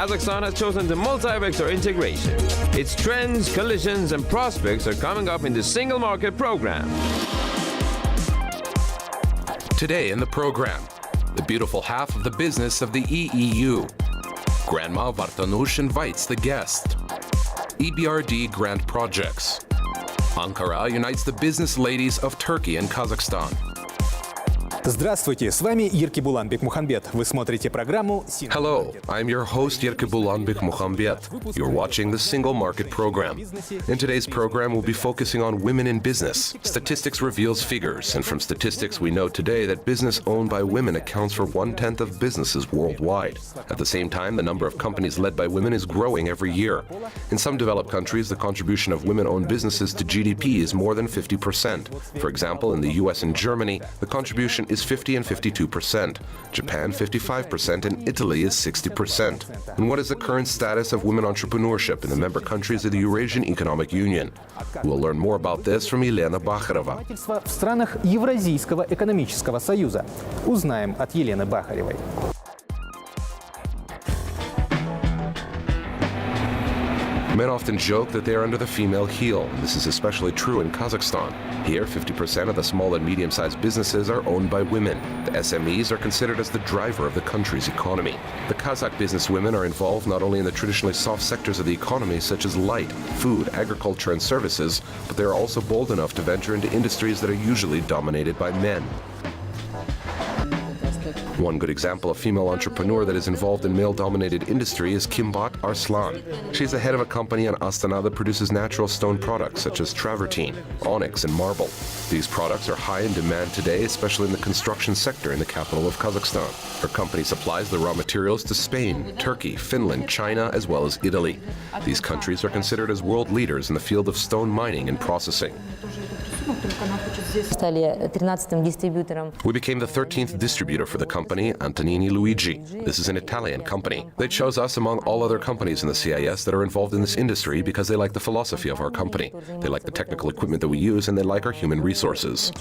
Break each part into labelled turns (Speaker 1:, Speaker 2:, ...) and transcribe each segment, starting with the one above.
Speaker 1: Kazakhstan has chosen the multi-vector integration. Its trends, collisions, and prospects are coming up in the Single Market Program.
Speaker 2: Today in the program, the beautiful half of the business of the EEU. Grandma Vartanush invites the guest. EBRD Grant Projects. Ankara unites the business ladies of Turkey and Kazakhstan.
Speaker 3: Здравствуйте, с вами Ерки Буланбек Мухамбет. Вы смотрите программу
Speaker 2: Hello, I'm your host Yerke Bulanbek Mukhambet. You're watching the Single Market Program. In today's program, we'll be focusing on women in business. Statistics reveals figures, and from statistics we know today that business owned by women accounts for 1/10 of businesses worldwide. At the same time, the number of companies led by women is growing every year. In some developed countries, the contribution of women-owned businesses to GDP is more than 50%. For example, in the US and Germany, the contribution is 50 and 52%. Japan 55% and Italy is 60%. And what is the current status of women entrepreneurship in the member countries of the Eurasian Economic Union? We'll learn more about this from Елена Бахарова.
Speaker 3: в странах Евразийского экономического союза. Узнаем от Елены Бахаревой.
Speaker 2: Men often joke that they are under the female heel. This is especially true in Kazakhstan. Here, 50% of the small and medium-sized businesses are owned by women. The SMEs are considered as the driver of the country's economy. The Kazakh businesswomen are involved not only in the traditionally soft sectors of the economy, such as light, food, agriculture, and services, but they are also bold enough to venture into industries that are usually dominated by men. One good example of female entrepreneur that is involved in male-dominated industry is Kimbat Arslan. She's the head of a company in Astana that produces natural stone products such as travertine, onyx, and marble. These products are high in demand today, especially in the construction sector in the capital of Kazakhstan. Her company supplies the raw materials to Spain, Turkey, Finland, China, as well as Italy. These countries are considered as world leaders in the field of stone mining and processing. We became the 13th distributor for the company, Antonini Luigi. This is an Italian company. They chose us among all other companies in the CIS that are involved in this industry because they like the philosophy of our company. They like the technical equipment that we use, and they like our human resources.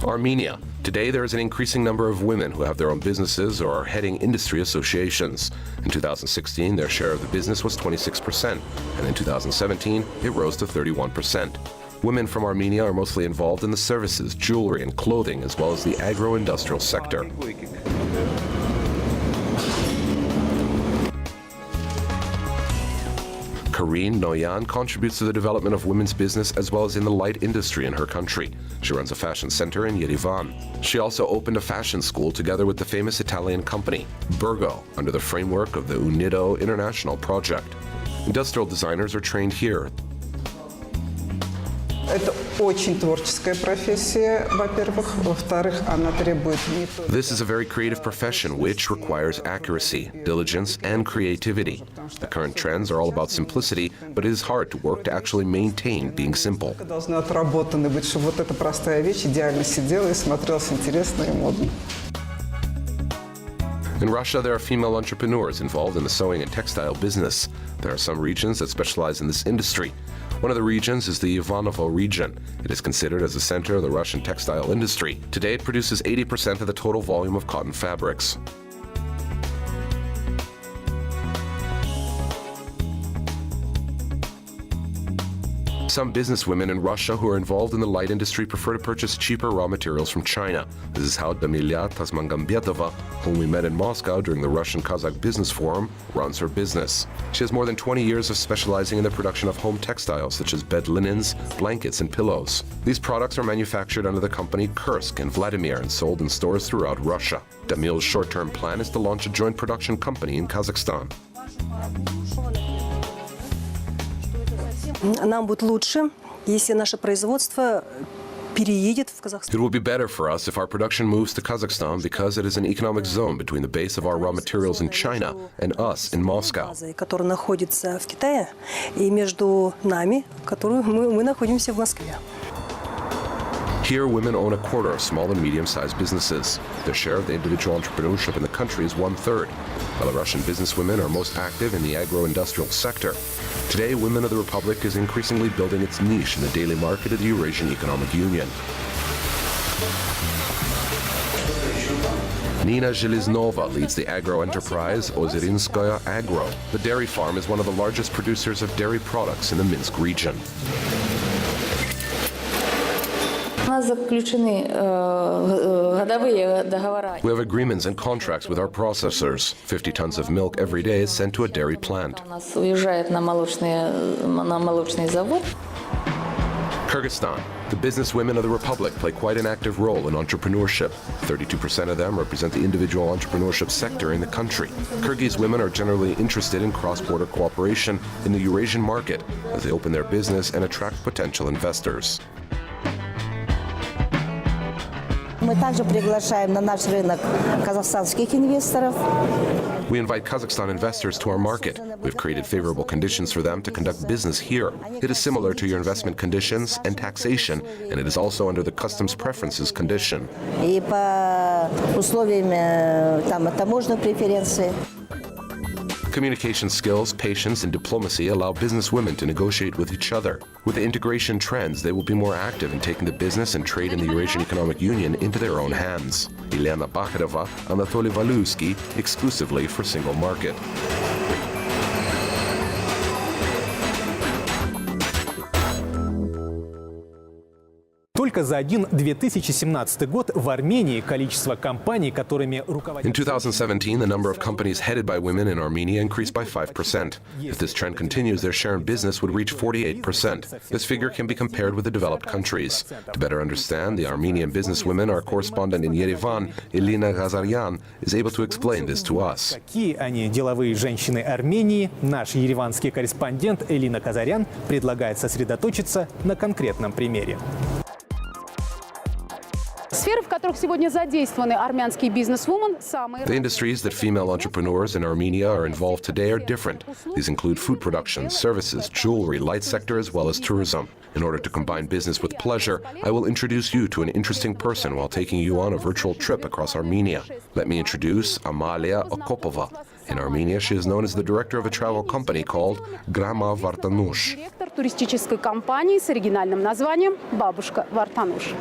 Speaker 2: Armenia. Today, there is an increasing number of women who have their own businesses or are heading industry associations. In 2016, their share of the business was 26%, and in 2017, it rose to 31%. Women from Armenia are mostly involved in the services, jewelry, and clothing, as well as the agro-industrial sector. Karine Noyan contributes to the development of women's business as well as in the light industry in her country. She runs a fashion center in Yerevan. She also opened a fashion school together with the famous Italian company, Bergo, under the framework of the UNIDO International Project. Industrial designers are trained here.
Speaker 4: Это очень творческая профессия, во-первых. Во-вторых, она требует не только...
Speaker 2: This is a very creative profession which requires accuracy, diligence, and creativity. The current trends are all about simplicity, but it is hard to work to actually maintain being simple.
Speaker 4: Должна отработана быть, чтобы вот эта простая вещь идеально сидела и смотрелась интересно и модно.
Speaker 2: In Russia, there are female entrepreneurs involved in the sewing and textile business. There are some regions that specialize in this industry. One of the regions is the Ivanovo region. It is considered as the center of the Russian textile industry. Today, it produces 80% of the total volume of cotton fabrics. Some businesswomen in Russia who are involved in the light industry prefer to purchase cheaper raw materials from China. This is how Damilya Tasmangambetova, whom we met in Moscow during the Russian-Kazakh Business Forum, runs her business. She has more than 20 years of specializing in the production of home textiles such as bed linens, blankets, and pillows. These products are manufactured under the company Kursk and Vladimir and sold in stores throughout Russia. Damil's short-term plan is to launch a joint production company in Kazakhstan.
Speaker 5: Нам будет лучше, если наше производство переедет в Казахстан.
Speaker 2: It will be better for us if our production moves to Kazakhstan because it is an economic zone between the base of our raw materials in China and us in Moscow.
Speaker 5: Которая находится в Китае, и между нами, которую мы находимся в Москве.
Speaker 2: Here, women own a quarter of small and medium-sized businesses. Their share of the individual entrepreneurship in the country is 1/3. Belarusian businesswomen are most active in the agro-industrial sector. Today, Women of the Republic is increasingly building its niche in the daily market of the Eurasian Economic Union. Nina Zheleznova leads the agro enterprise Ozerinskoye Agro. The dairy farm is one of the largest producers of dairy products in the Minsk region.
Speaker 6: У нас заключены годовые договора.
Speaker 2: We have agreements and contracts with our processors. 50 tons of milk every day is sent to a dairy plant.
Speaker 6: У нас уезжает на молочный завод.
Speaker 2: Kyrgyzstan. The businesswomen of the republic play quite an active role in entrepreneurship. 32% of them represent the individual entrepreneurship sector in the country. Kyrgyz women are generally interested in cross-border cooperation in the Eurasian market as they open their business and attract potential investors.
Speaker 7: Мы также приглашаем на наш рынок казахстанских инвесторов.
Speaker 2: We invite Kazakhstan investors to our market. We've created favorable conditions for them to conduct business here. It is similar to your investment conditions and taxation, and it is also under the customs preferences condition.
Speaker 7: И по условиям таможенной преференции.
Speaker 2: Communication skills, patience, and diplomacy allow businesswomen to negotiate with each other. With the integration trends, they will be more active in taking the business and trade in the Eurasian Economic Union into their own hands. Ilyana Bakharova, Anatoly Valuski, exclusively for Single Market.
Speaker 3: Только за один 2017 год в Армении количество компаний, которыми руководят...
Speaker 2: In 2017, the number of companies headed by women in Armenia increased by 5%. If this trend continues, their share in business would reach 48%. This figure can be compared with the developed countries. To better understand the Armenian businesswomen, our correspondent in Yerevan, Elina Ghazaryan, is able to explain this to us.
Speaker 3: Какие они деловые женщины Армении, наш ереванский корреспондент Элина Казарян предлагает сосредоточиться на конкретном примере.
Speaker 8: Сферы, в которых сегодня задействованы армянские бизнесвумен, самые...
Speaker 2: The industries that female entrepreneurs in Armenia are involved today are different. These include food production, services, jewelry, light sector, as well as tourism. In order to combine business with pleasure, I will introduce you to an interesting person while taking you on a virtual trip across Armenia. Let me introduce Amalia Okopova. In Armenia, she is known as the director of a travel company called Grama Vartanush.
Speaker 8: Директор туристической компании с оригинальным названием «Бабушка Вартануш».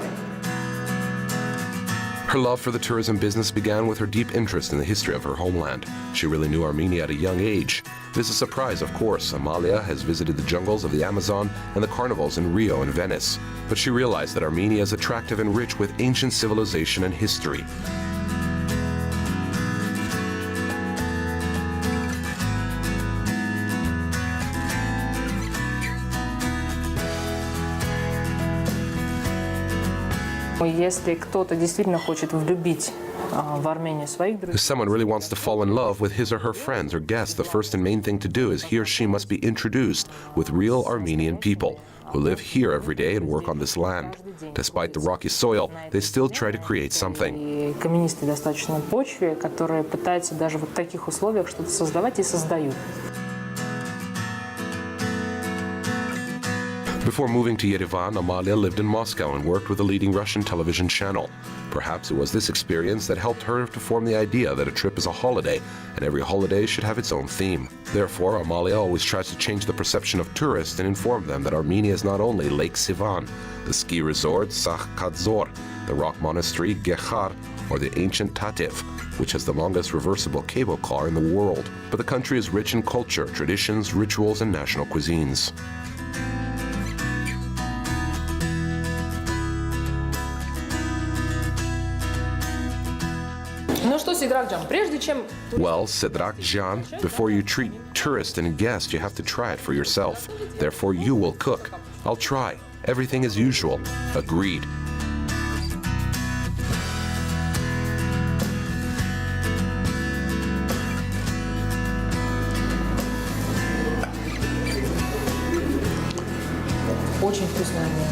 Speaker 2: Her love for the tourism business began with her deep interest in the history of her homeland. She really knew Armenia at a young age. This is a surprise, of course. Amalia has visited the jungles of the Amazon and the carnivals in Rio and Venice. But she realized that Armenia is attractive and rich with ancient civilization and history.
Speaker 6: Если кто-то действительно хочет влюбить в Армению своих друзей.
Speaker 2: If someone really wants to fall in love with his or her friends or guests, the first and main thing to do is he or she must be introduced with real Armenian people who live here every day and work on this land. Despite the rocky soil, they still try to create something.
Speaker 6: И каменистой достаточно почве, которые пытаются даже в таких условиях что-то создавать и создают.
Speaker 2: Before moving to Yerevan, Amalia lived in Moscow and worked with a leading Russian television channel. Perhaps it was this experience that helped her to form the idea that a trip is a holiday, and every holiday should have its own theme. Therefore, Amalia always tries to change the perception of tourists and inform them that Armenia is not only Lake Sivan, the ski resort Sakh-Kadzor, the rock monastery Gehar, or the ancient Tatev, which has the longest reversible cable car in the world, but the country is rich in culture, traditions, rituals, and national cuisines. Well, Sedrak Jan, before you treat tourist and guest, you have to try it for yourself. Therefore, you will cook. I'll try. Everything as usual. Agreed.
Speaker 6: Очень вкусная Армения.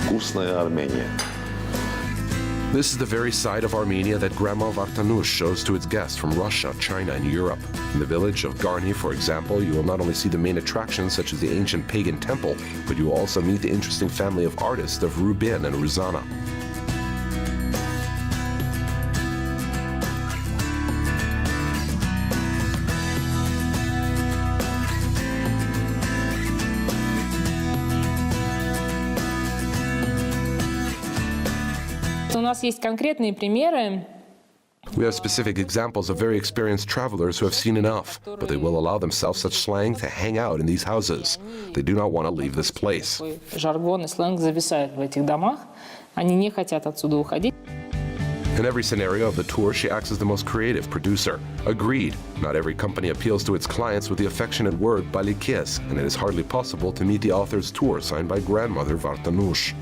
Speaker 9: Вкусная Армения.
Speaker 2: This is the very side of Armenia that Grama Vartanush shows to its guests from Russia, China, and Europe. In the village of Garni, for example, you will not only see the main attractions such as the ancient pagan temple, but you will also meet the interesting family of artists of Rubin and Ruzana.
Speaker 6: У нас есть конкретные примеры.
Speaker 2: We have specific examples of very experienced travelers who have seen enough, but they will allow themselves such slang to hang out in these houses. They do not want to leave this place.
Speaker 6: Жаргон и сленг зависают в этих домах. Они не хотят отсюда уходить.
Speaker 2: In every scenario of the tour, she acts as the most creative producer. Agreed, not every company appeals to its clients with the affectionate word balikes, and it is hardly possible to meet the author's tour signed by grandmother Vartanush.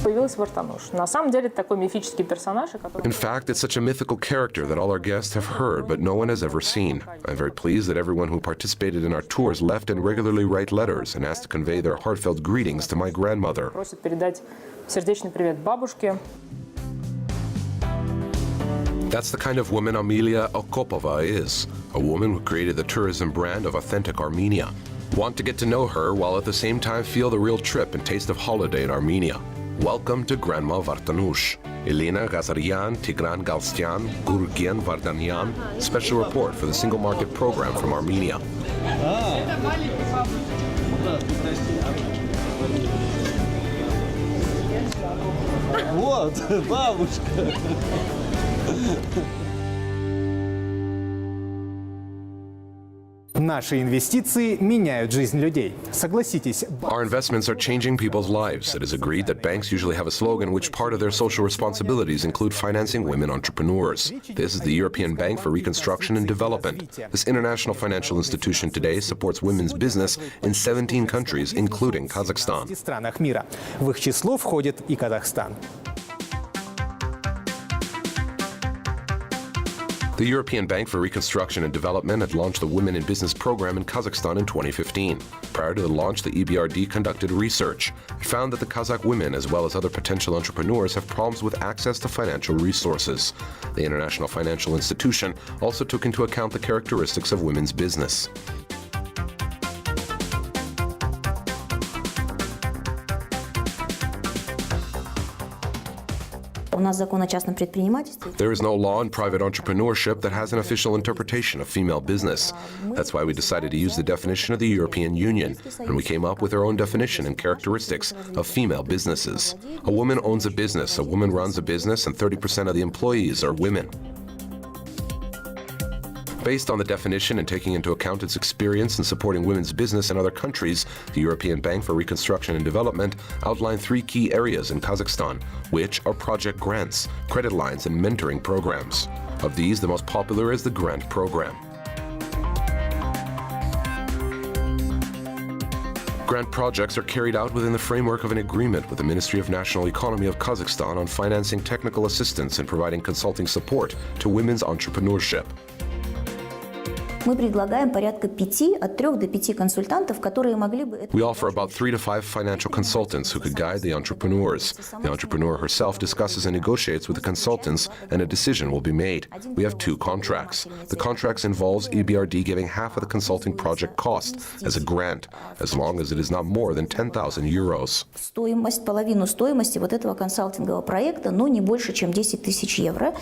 Speaker 6: Появилась Вартануш. На самом деле это такой мифический персонаж, который...
Speaker 2: In fact, it's such a mythical character that all our guests have heard, but no one has ever seen. I'm very pleased that everyone who participated in our tours left and regularly write letters and asked to convey their heartfelt greetings to my grandmother.
Speaker 6: Просит передать сердечный привет бабушке.
Speaker 2: That's the kind of woman Amelia Okopova is, a woman who created the tourism brand of authentic Armenia. Want to get to know her while at the same time feel the real trip and taste of holiday in Armenia. Welcome to Grandma Vartanush. Elena Ghazaryan, Tigran Galstyan, Gurgen Vardanyan. Special report for the Single Market Program from Armenia.
Speaker 9: Вот, бабушка.
Speaker 3: Наши инвестиции меняют жизнь людей. Согласитесь,
Speaker 2: Our investments are changing people's lives. It is agreed that banks usually have a slogan which part of their social responsibilities include financing women entrepreneurs. This is the European Bank for Reconstruction and Development. This international financial institution today supports women's business in 17 countries, including Kazakhstan.
Speaker 3: в странах мира. В их число входит и Казахстан.
Speaker 2: The European Bank for Reconstruction and Development had launched the Women in Business program in Kazakhstan in 2015. Prior to the launch, the EBRD conducted research. It found that the Kazakh women, as well as other potential entrepreneurs, have problems with access to financial resources. The International Financial Institution also took into account the characteristics of women's business.
Speaker 7: У нас закон о частном предпринимательстве.
Speaker 2: There is no law in private entrepreneurship that has an official interpretation of female business. That's why we decided to use the definition of the European Union, and we came up with our own definition and characteristics of female businesses. A woman owns a business, a woman runs a business, and 30% of the employees are women. Based on the definition and taking into account its experience in supporting women's business in other countries, the European Bank for Reconstruction and Development outlined 3 key areas in Kazakhstan, which are project grants, credit lines, and mentoring programs. Of these, the most popular is the grant program. Grant projects are carried out within the framework of an agreement with the Ministry of National Economy of Kazakhstan on financing technical assistance and providing consulting support to women's entrepreneurship.
Speaker 7: Мы предлагаем порядка 5, от 3 до 5 консультантов, которые могли бы...
Speaker 2: We offer about 3 to 5 financial consultants who could guide the entrepreneurs. The entrepreneur herself discusses and negotiates with the consultants, and a decision will be made. We have 2 contracts. The contracts involves EBRD giving half of the consulting project cost as a grant, as long as it is not more than 10,000 euros.
Speaker 7: Стоимость, половину стоимости вот этого консалтингового проекта, но не больше, чем 10 тысяч евро.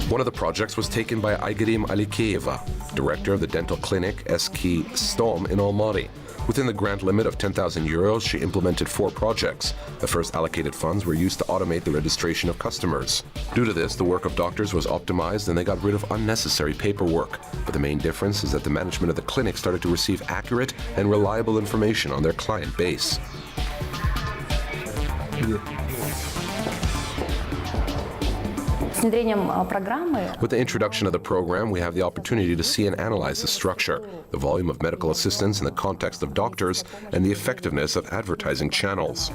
Speaker 2: One of the projects was taken by Aigerim Alikeyeva, director of the dental clinic Eski Stom in Almaty. Within the grant limit of 10,000 euros, she implemented 4 projects. The first allocated funds were used to automate the registration of customers. Due to this, the work of doctors was optimized and they got rid of unnecessary paperwork. But the main difference is that the management of the clinic started to receive accurate and reliable information on their client base. With the introduction of the program, we have the opportunity to see and analyze the structure, the volume of medical assistance in the context of doctors, and the effectiveness of advertising channels.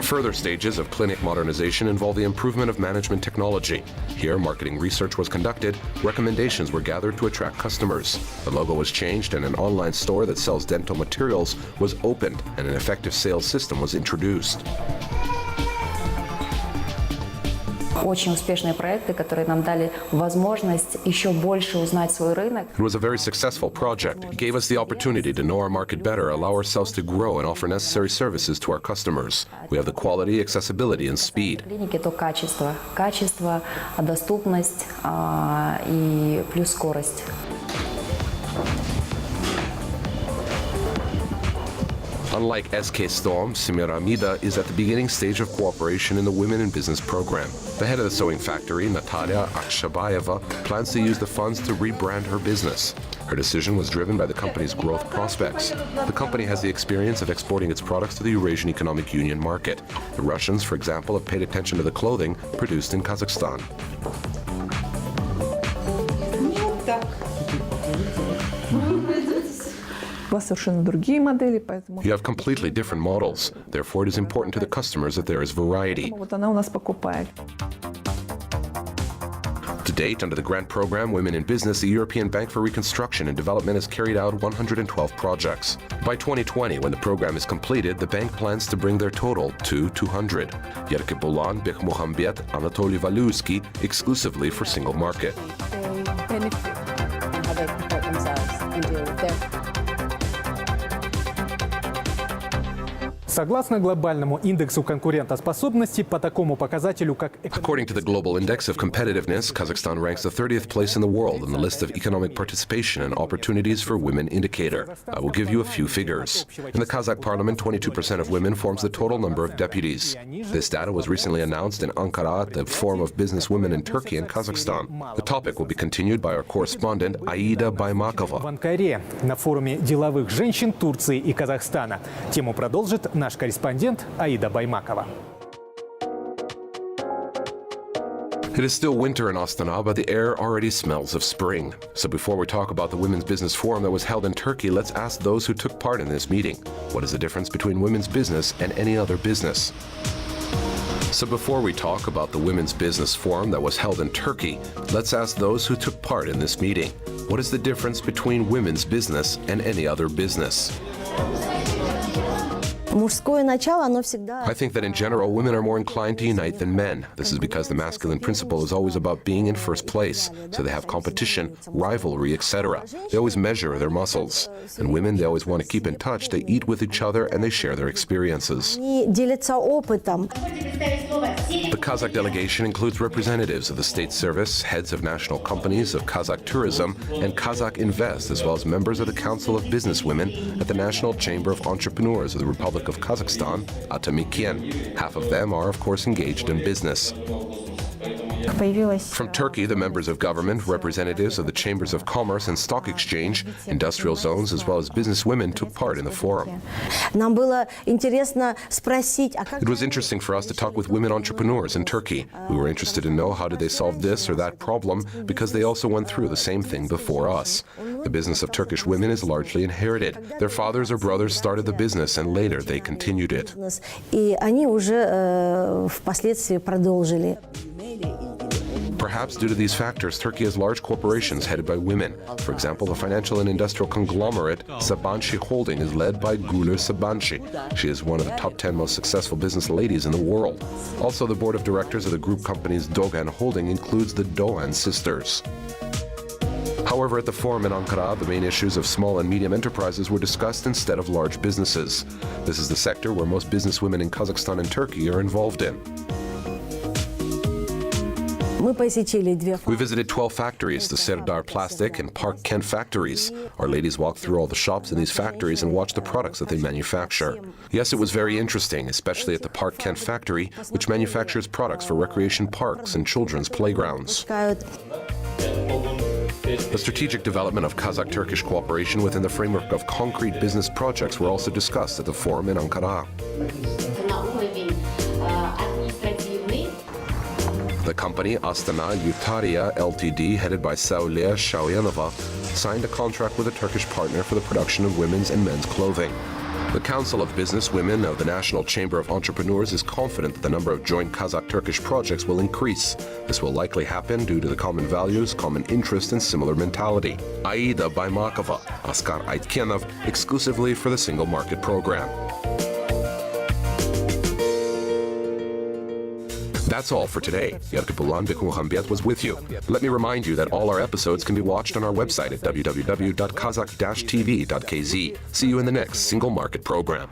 Speaker 2: Further stages of clinic modernization involve the improvement of management technology. Here, marketing research was conducted, recommendations were gathered to attract customers. The logo was changed and an online store that sells dental materials was opened and an effective sales system was introduced.
Speaker 10: Очень успешные проекты, которые нам дали возможность еще больше узнать свой рынок.
Speaker 2: It was a very successful project. It gave us the opportunity to know our market better, allow ourselves to grow and offer necessary services to our customers. We have the quality, accessibility, and speed.
Speaker 10: Клиники то качество, доступность и плюс скорость.
Speaker 2: Unlike SK Storm, Semiramida is at the beginning stage of cooperation in the Women in Business program. The head of the sewing factory, Natalia Akshabayeva, plans to use the funds to rebrand her business. Her decision was driven by the company's growth prospects. The company has the experience of exporting its products to the Eurasian Economic Union market. The Russians, for example, have paid attention to the clothing produced in Kazakhstan. You have completely different models. Therefore, it is important to the customers that there is variety. To date, under the grant program Women in Business, the European Bank for Reconstruction and Development has carried out 112 projects. By 2020, when the program is completed, the bank plans to bring their total to 200. Yerkebulan, Bekhmuhambiet, Anatoly Valuski, exclusively for single market.
Speaker 3: Согласно глобальному индексу конкурентоспособности, по такому показателю, как...
Speaker 2: According to the Global Index of Competitiveness, Kazakhstan ranks the 30th place in the world in the list of economic participation and opportunities for women indicator. I will give you a few figures. In the Kazakh parliament, 22% of women forms the total number of deputies. This data was recently announced in Ankara at the Forum of Business Women in Turkey and Kazakhstan. The topic will be continued by our correspondent Aida Baymakova.
Speaker 3: В Анкаре на форуме деловых женщин Турции и Казахстана. Тему продолжит наш корреспондент Аида Баймакова.
Speaker 2: It is still winter in Astana, but the air already smells of spring. So before we talk about the Women's Business Forum that was held in Turkey, let's ask those who took part in this meeting. What is the difference between women's business and any other business? So before we talk about the Women's Business Forum that was held in Turkey, let's ask those who took part in this meeting. What is the difference between women's business and any other business? I think that in general, women are more inclined to unite than men. This is because the masculine principle is always about being in first place. So they have competition, rivalry, etc. They always measure their muscles. And women, they always want to keep in touch. They eat with each other and they share their experiences. The Kazakh delegation includes representatives of the state service, heads of national companies, of Kazakh tourism, and Kazakh Invest, as well as members of the Council of Businesswomen at the National Chamber of Entrepreneurs of the Republic of Kazakhstan, Atamikien. Half of them are, of course, engaged in business. From Turkey, the members of government, representatives of the Chambers of Commerce and Stock Exchange, industrial zones, as well as businesswomen took part in the forum. It was interesting for us to talk with women entrepreneurs in Turkey. We were interested to know how did they solve this or that problem because they also went through the same thing before us. The business of Turkish women is largely inherited. Their fathers or brothers started the business and later they continued it. Perhaps due to these factors, Turkey has large corporations headed by women. For example, the financial and industrial conglomerate Sabancı Holding is led by Gülür Sabancı. She is one of the top 10 most successful business ladies in the world. Also, the board of directors of the group companies Doğan Holding includes the Doğan sisters. However, at the forum in Ankara, the main issues of small and medium enterprises were discussed instead of large businesses. This is the sector where most businesswomen in Kazakhstan and Turkey are involved in. We visited 12 factories, the Serdar Plastic and Park Kent factories. Our ladies walked through all the shops in these factories and watched the products that they manufacture. Yes, it was very interesting, especially at the Park Kent factory, which manufactures products for recreation parks and children's playgrounds. The strategic development of Kazakh-Turkish cooperation within the framework of concrete business projects were also discussed at the forum in Ankara. The company Astana Yutaria Ltd, headed by Saulia Shaoyanova, signed a contract with a Turkish partner for the production of women's and men's clothing. The Council of Businesswomen of the National Chamber of Entrepreneurs is confident that the number of joint Kazakh-Turkish projects will increase. This will likely happen due to the common values, common interest, and similar mentality. Aida Baymakova, Askar Aitkenov, exclusively for the Single Market Program. That's all for today. Yerkebulan Bekhmuhambiet was with you. Let me remind you that all our episodes can be watched on our website at www.kazakh-tv.kz. See you in the next Single Market Program.